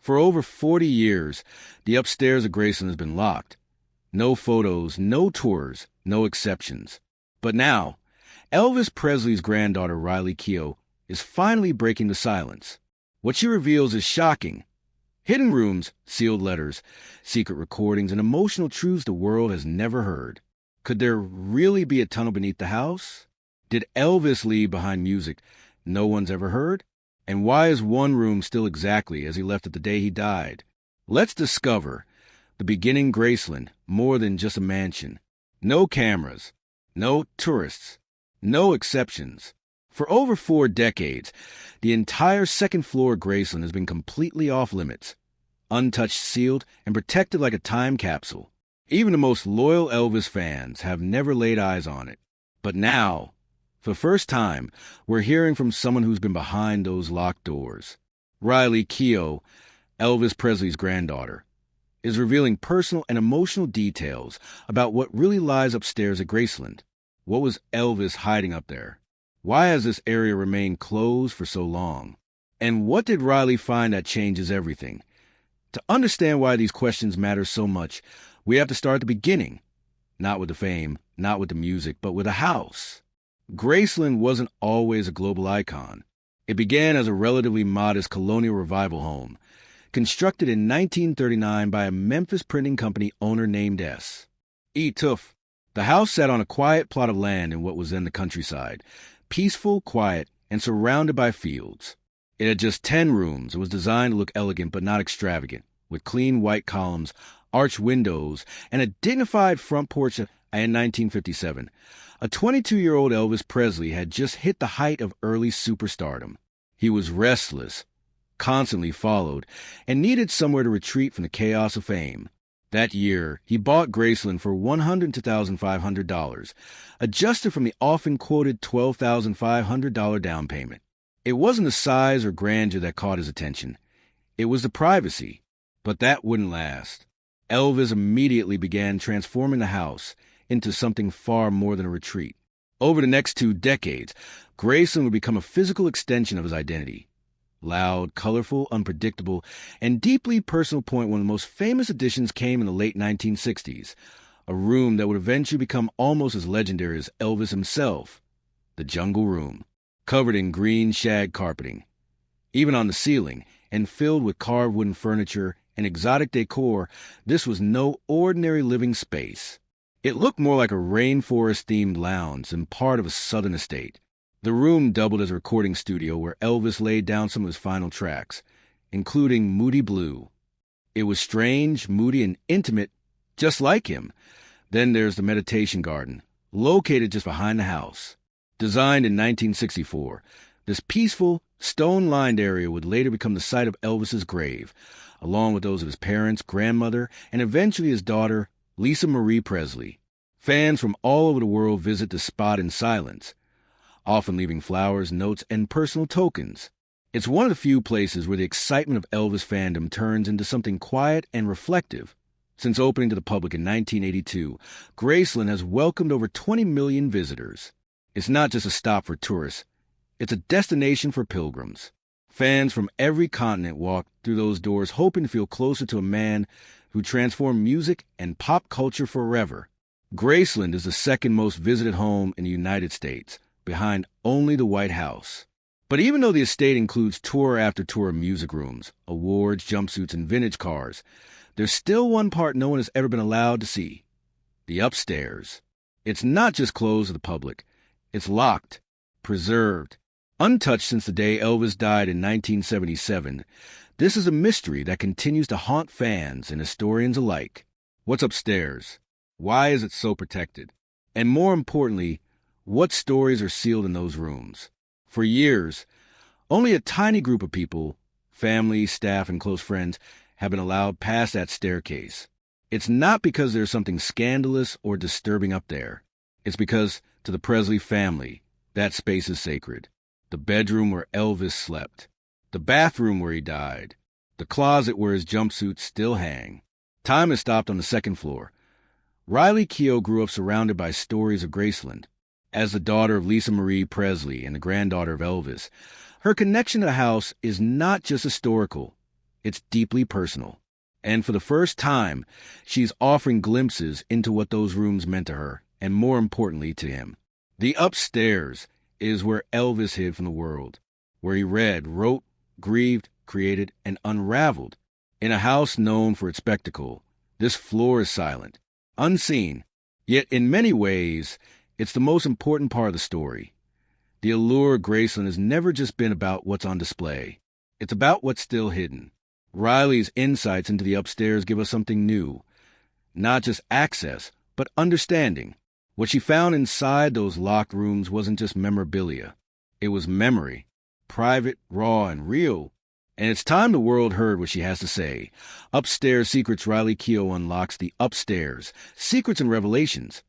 For over 40 years, the upstairs of Graceland has been locked. No photos, no tours, no exceptions. But now, Elvis Presley's granddaughter, Riley Keough, is finally breaking the silence. What she reveals is shocking. Hidden rooms, sealed letters, secret recordings, and emotional truths the world has never heard. Could there really be a tunnel beneath the house? Did Elvis leave behind music no one's ever heard? And why is one room still exactly as he left it the day he died? Let's discover the beginning Graceland, more than just a mansion. No cameras, no tourists, no exceptions. For over 4 decades, the entire second floor of Graceland has been completely off limits, untouched, sealed, and protected like a time capsule. Even the most loyal Elvis fans have never laid eyes on it. But now, for the first time, we're hearing from someone who's been behind those locked doors. Riley Keough, Elvis Presley's granddaughter, is revealing personal and emotional details about what really lies upstairs at Graceland. What was Elvis hiding up there? Why has this area remained closed for so long? And what did Riley find that changes everything? To understand why these questions matter so much, we have to start at the beginning. Not with the fame, not with the music, but with the house. Graceland wasn't always a global icon. It began as a relatively modest colonial revival home, constructed in 1939 by a Memphis printing company owner named S. E. Tuff. The house sat on a quiet plot of land in what was then the countryside, peaceful, quiet, and surrounded by fields. It had just 10 rooms and was designed to look elegant but not extravagant, with clean white columns, arched windows, and a dignified front porch. In 1957, a 22-year-old Elvis Presley had just hit the height of early superstardom. He was restless, constantly followed, and needed somewhere to retreat from the chaos of fame. That year, he bought Graceland for $102,500, adjusted from the often-quoted $12,500 down payment. It wasn't the size or grandeur that caught his attention. It was the privacy. But that wouldn't last. Elvis immediately began transforming the house into something far more than a retreat. Over the next 2 decades, Graceland would become a physical extension of his identity. Loud, colorful, unpredictable, and deeply personal. One of the most famous additions came in the late 1960s, a room that would eventually become almost as legendary as Elvis himself, the Jungle Room, covered in green shag carpeting, even on the ceiling, and filled with carved wooden furniture and exotic decor. This was no ordinary living space. It looked more like a rainforest-themed lounge than part of a southern estate. The room doubled as a recording studio where Elvis laid down some of his final tracks, including Moody Blue. It was strange, moody, and intimate, just like him. Then there's the meditation garden, located just behind the house. Designed in 1964, this peaceful, stone-lined area would later become the site of Elvis's grave, along with those of his parents, grandmother, and eventually his daughter, Lisa Marie Presley. Fans from all over the world visit the spot in silence, often leaving flowers, notes, and personal tokens. It's one of the few places where the excitement of Elvis fandom turns into something quiet and reflective. Since opening to the public in 1982, Graceland has welcomed over 20 million visitors. It's not just a stop for tourists. It's a destination for pilgrims. Fans from every continent walk through those doors hoping to feel closer to a man who transformed music and pop culture forever. Graceland is the second most visited home in the United States, behind only the White House. But even though the estate includes tour after tour of music rooms, awards, jumpsuits, and vintage cars, there's still one part no one has ever been allowed to see: the upstairs. It's not just closed to the public. It's locked, preserved, untouched since the day Elvis died in 1977. This is a mystery that continues to haunt fans and historians alike. What's upstairs? Why is it so protected? And more importantly, what stories are sealed in those rooms? For years, only a tiny group of people, family, staff, and close friends, have been allowed past that staircase. It's not because there's something scandalous or disturbing up there. It's because, to the Presley family, that space is sacred. The bedroom where Elvis slept, the bathroom where he died, the closet where his jumpsuits still hang. Time has stopped on the second floor. Riley Keough grew up surrounded by stories of Graceland. As the daughter of Lisa Marie Presley and the granddaughter of Elvis, her connection to the house is not just historical. It's deeply personal. And for the first time, she's offering glimpses into what those rooms meant to her, and more importantly, to him. The upstairs is where Elvis hid from the world, where he read, wrote, grieved, created, and unraveled. In a house known for its spectacle, this floor is silent, unseen, yet in many ways, it's the most important part of the story. The allure of Graceland has never just been about what's on display. It's about what's still hidden. Riley's insights into the upstairs give us something new. Not just access, but understanding. What she found inside those locked rooms wasn't just memorabilia. It was memory. Private, raw, and real. And it's time the world heard what she has to say. Upstairs Secrets, Riley Keough unlocks the upstairs. Secrets and revelations.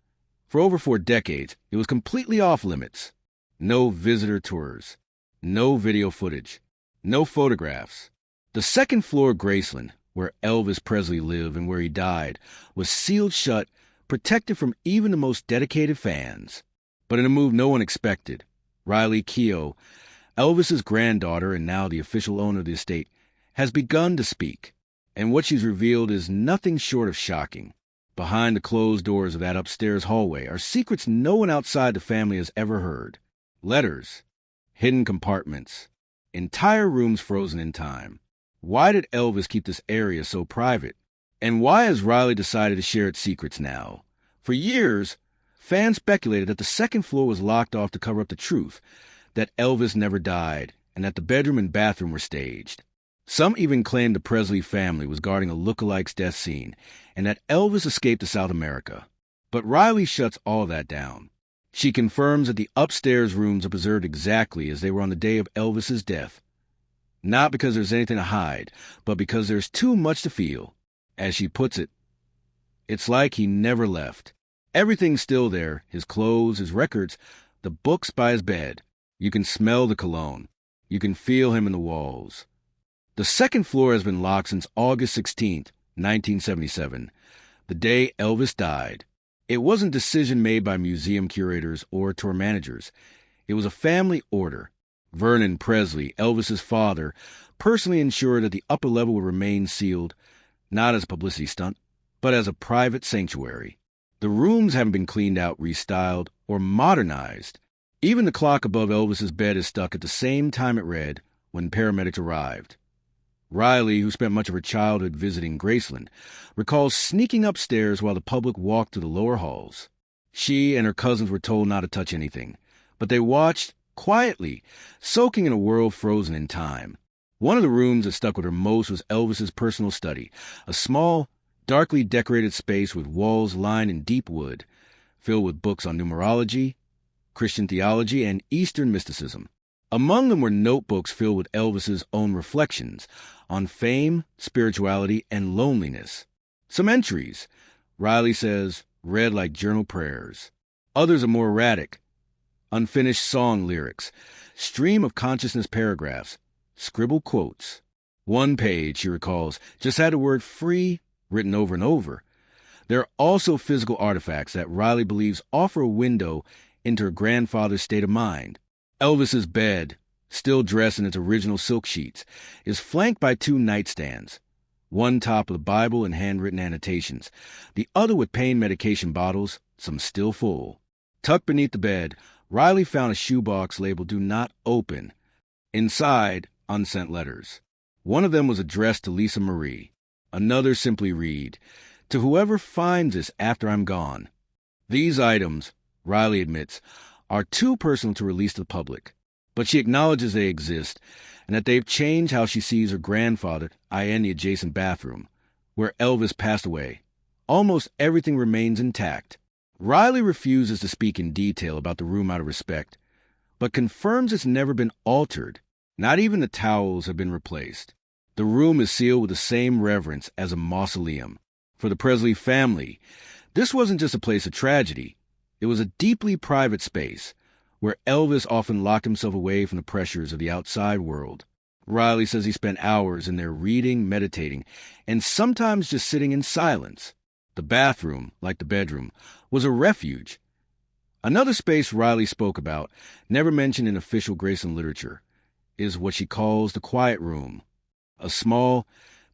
For over 4 decades, it was completely off limits. No visitor tours. No video footage. No photographs. The second floor of Graceland, where Elvis Presley lived and where he died, was sealed shut, protected from even the most dedicated fans. But in a move no one expected, Riley Keough, Elvis's granddaughter and now the official owner of the estate, has begun to speak. And what she's revealed is nothing short of shocking. Behind the closed doors of that upstairs hallway are secrets no one outside the family has ever heard. Letters, hidden compartments, entire rooms frozen in time. Why did Elvis keep this area so private? And why has Riley decided to share its secrets now? For years, fans speculated that the second floor was locked off to cover up the truth, that Elvis never died, and that the bedroom and bathroom were staged. Some even claimed the Presley family was guarding a lookalike's death scene, and that Elvis escaped to South America. But Riley shuts all that down. She confirms that the upstairs rooms are preserved exactly as they were on the day of Elvis's death. Not because there's anything to hide, but because there's too much to feel. As she puts it, it's like he never left. Everything's still there, his clothes, his records, the books by his bed. You can smell the cologne. You can feel him in the walls. The second floor has been locked since August 16th, 1977, the day Elvis died. It wasn't a decision made by museum curators or tour managers. It was a family order. Vernon Presley, Elvis's father, personally ensured that the upper level would remain sealed, not as a publicity stunt, but as a private sanctuary. The rooms haven't been cleaned out, restyled, or modernized. Even the clock above Elvis's bed is stuck at the same time it read when paramedics arrived. Riley, who spent much of her childhood visiting Graceland, recalls sneaking upstairs while the public walked through the lower halls. She and her cousins were told not to touch anything, but they watched quietly, soaking in a world frozen in time. One of the rooms that stuck with her most was Elvis's personal study, a small, darkly decorated space with walls lined in deep wood, filled with books on numerology, Christian theology, and Eastern mysticism. Among them were notebooks filled with Elvis's own reflections on fame, spirituality, and loneliness. Some entries, Riley says, read like journal prayers. Others are more erratic. Unfinished song lyrics, stream of consciousness paragraphs, scribbled quotes. One page, she recalls, just had the word free written over and over. There are also physical artifacts that Riley believes offer a window into her grandfather's state of mind. Elvis's bed, still dressed in its original silk sheets, is flanked by 2 nightstands, one top with a Bible and handwritten annotations, the other with pain medication bottles, some still full. Tucked beneath the bed, Riley found a shoebox labeled "Do Not Open." Inside, unsent letters. One of them was addressed to Lisa Marie. Another simply read, "To whoever finds this after I'm gone." These items, Riley admits, are too personal to release to the public, but she acknowledges they exist and that they've changed how she sees her grandfather, i.e. in the adjacent bathroom, where Elvis passed away. Almost everything remains intact. Riley refuses to speak in detail about the room out of respect, but confirms it's never been altered. Not even the towels have been replaced. The room is sealed with the same reverence as a mausoleum. For the Presley family, this wasn't just a place of tragedy. It was a deeply private space where Elvis often locked himself away from the pressures of the outside world. Riley says he spent hours in there reading, meditating, and sometimes just sitting in silence. The bathroom, like the bedroom, was a refuge. Another space Riley spoke about, never mentioned in official Graceland literature, is what she calls the quiet room. a small,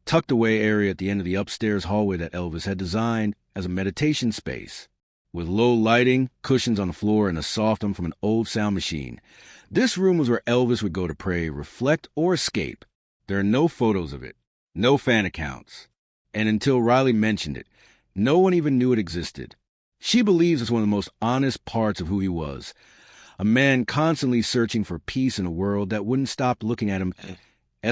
tucked-away area at the end of the upstairs hallway that Elvis had designed as a meditation space. With low lighting, cushions on the floor, and a soft hum from an old sound machine, this room was where Elvis would go to pray, reflect, or escape. There are no photos of it, no fan accounts, and until Riley mentioned it, no one even knew it existed. She believes it's one of the most honest parts of who he was, a man constantly searching for peace in a world that wouldn't stop looking at him.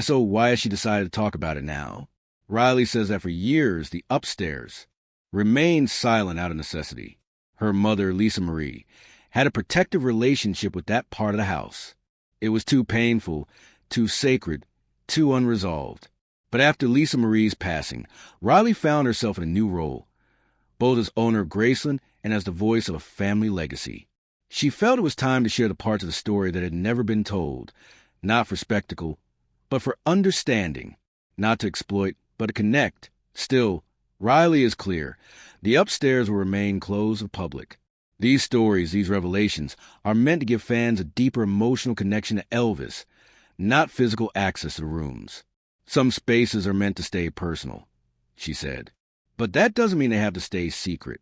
So why has she decided to talk about it now? Riley says that for years, the upstairs remained silent out of necessity. Her mother, Lisa Marie, had a protective relationship with that part of the house. It was too painful, too sacred, too unresolved. But after Lisa Marie's passing, Riley found herself in a new role, both as owner of Graceland and as the voice of a family legacy. She felt it was time to share the parts of the story that had never been told, not for spectacle, but for understanding, not to exploit, but to connect. Still, Riley is clear. The upstairs will remain closed to the public. These stories, these revelations, are meant to give fans a deeper emotional connection to Elvis, not physical access to the rooms. Some spaces are meant to stay personal, she said. But that doesn't mean they have to stay secret.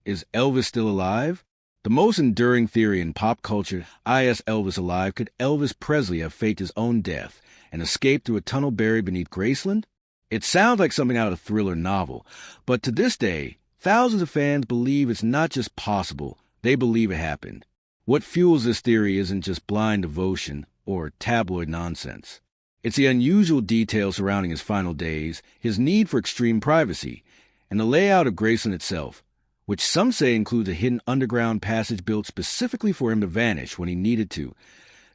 Is Elvis still alive? The most enduring theory in pop culture, is Elvis alive? Could Elvis Presley have faked his own death and escaped through a tunnel buried beneath Graceland? It sounds like something out of a thriller novel, but to this day, thousands of fans believe it's not just possible, they believe it happened. What fuels this theory isn't just blind devotion or tabloid nonsense. It's the unusual details surrounding his final days, his need for extreme privacy, and the layout of Graceland itself, which some say includes a hidden underground passage built specifically for him to vanish when he needed to.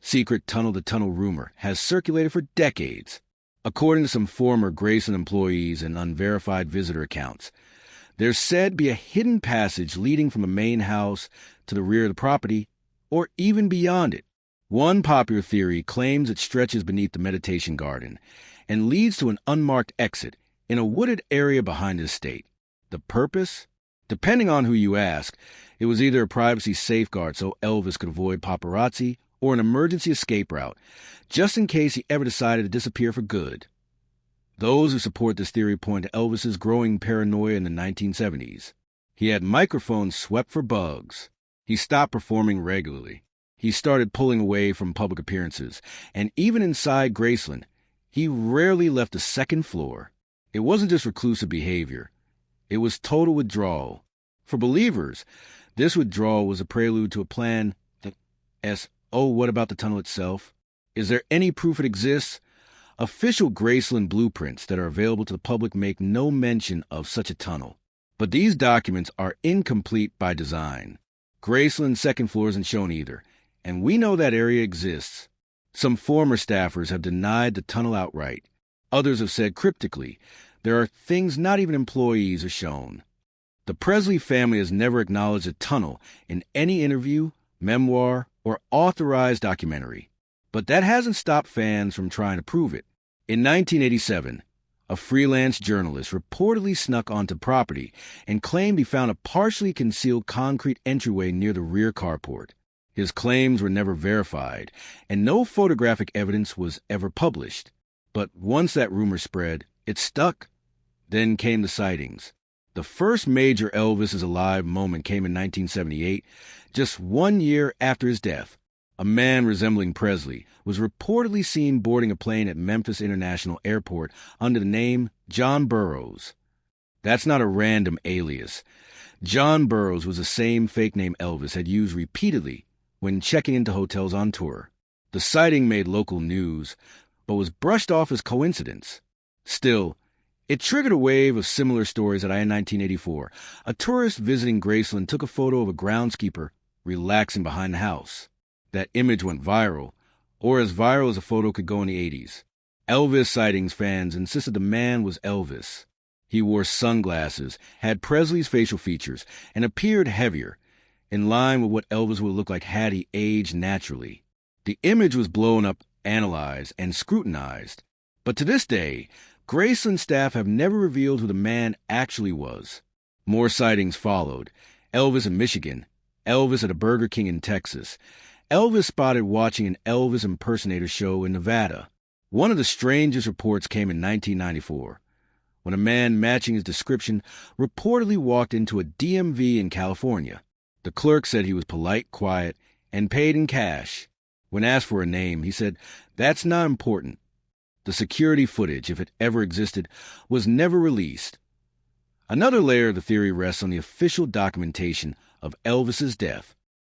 Secret tunnel-to-tunnel rumor has circulated for decades. According to some former Graceland employees and unverified visitor accounts, there's said to be a hidden passage leading from the main house to the rear of the property, or even beyond it. One popular theory claims it stretches beneath the meditation garden and leads to an unmarked exit in a wooded area behind the estate. The purpose? Depending on who you ask, it was either a privacy safeguard so Elvis could avoid paparazzi or an emergency escape route, just in case he ever decided to disappear for good. Those who support this theory point to Elvis's growing paranoia in the 1970s. He had microphones swept for bugs. He stopped performing regularly. He started pulling away from public appearances, and even inside Graceland, he rarely left the second floor. It wasn't just reclusive behavior. It was total withdrawal. For believers, this withdrawal was a prelude to a plan that what about the tunnel itself? Is there any proof it exists? Official Graceland blueprints that are available to the public make no mention of such a tunnel. But these documents are incomplete by design. Graceland's second floor isn't shown either, and we know that area exists. Some former staffers have denied the tunnel outright. Others have said cryptically, there are things not even employees are shown. The Presley family has never acknowledged a tunnel in any interview, memoir, or authorized documentary. But that hasn't stopped fans from trying to prove it. In 1987, a freelance journalist reportedly snuck onto property and claimed he found a partially concealed concrete entryway near the rear carport. His claims were never verified, and no photographic evidence was ever published. But once that rumor spread, it stuck. Then came the sightings. The first major Elvis is alive moment came in 1978, just 1 year after his death. A man resembling Presley was reportedly seen boarding a plane at Memphis International Airport under the name John Burroughs. That's not a random alias. John Burroughs was the same fake name Elvis had used repeatedly when checking into hotels on tour. The sighting made local news, but was brushed off as coincidence. Still, it triggered a wave of similar stories in 1984. A tourist visiting Graceland took a photo of a groundskeeper relaxing behind the house. That image went viral, or as viral as a photo could go in the 80s. Elvis sightings fans insisted the man was Elvis. He wore sunglasses, had Presley's facial features, and appeared heavier, in line with what Elvis would look like had he aged naturally. The image was blown up, analyzed, and scrutinized. But to this day, Graceland staff have never revealed who the man actually was. More sightings followed. Elvis in Michigan, Elvis at a Burger King in Texas, Elvis spotted watching an Elvis impersonator show in Nevada. One of the strangest reports came in 1994, when a man matching his description reportedly walked into a DMV in California. The clerk said he was polite, quiet, and paid in cash. When asked for a name, he said, "That's not important." The security footage, if it ever existed, was never released. Another layer of the theory rests on the official documentation of Elvis's death.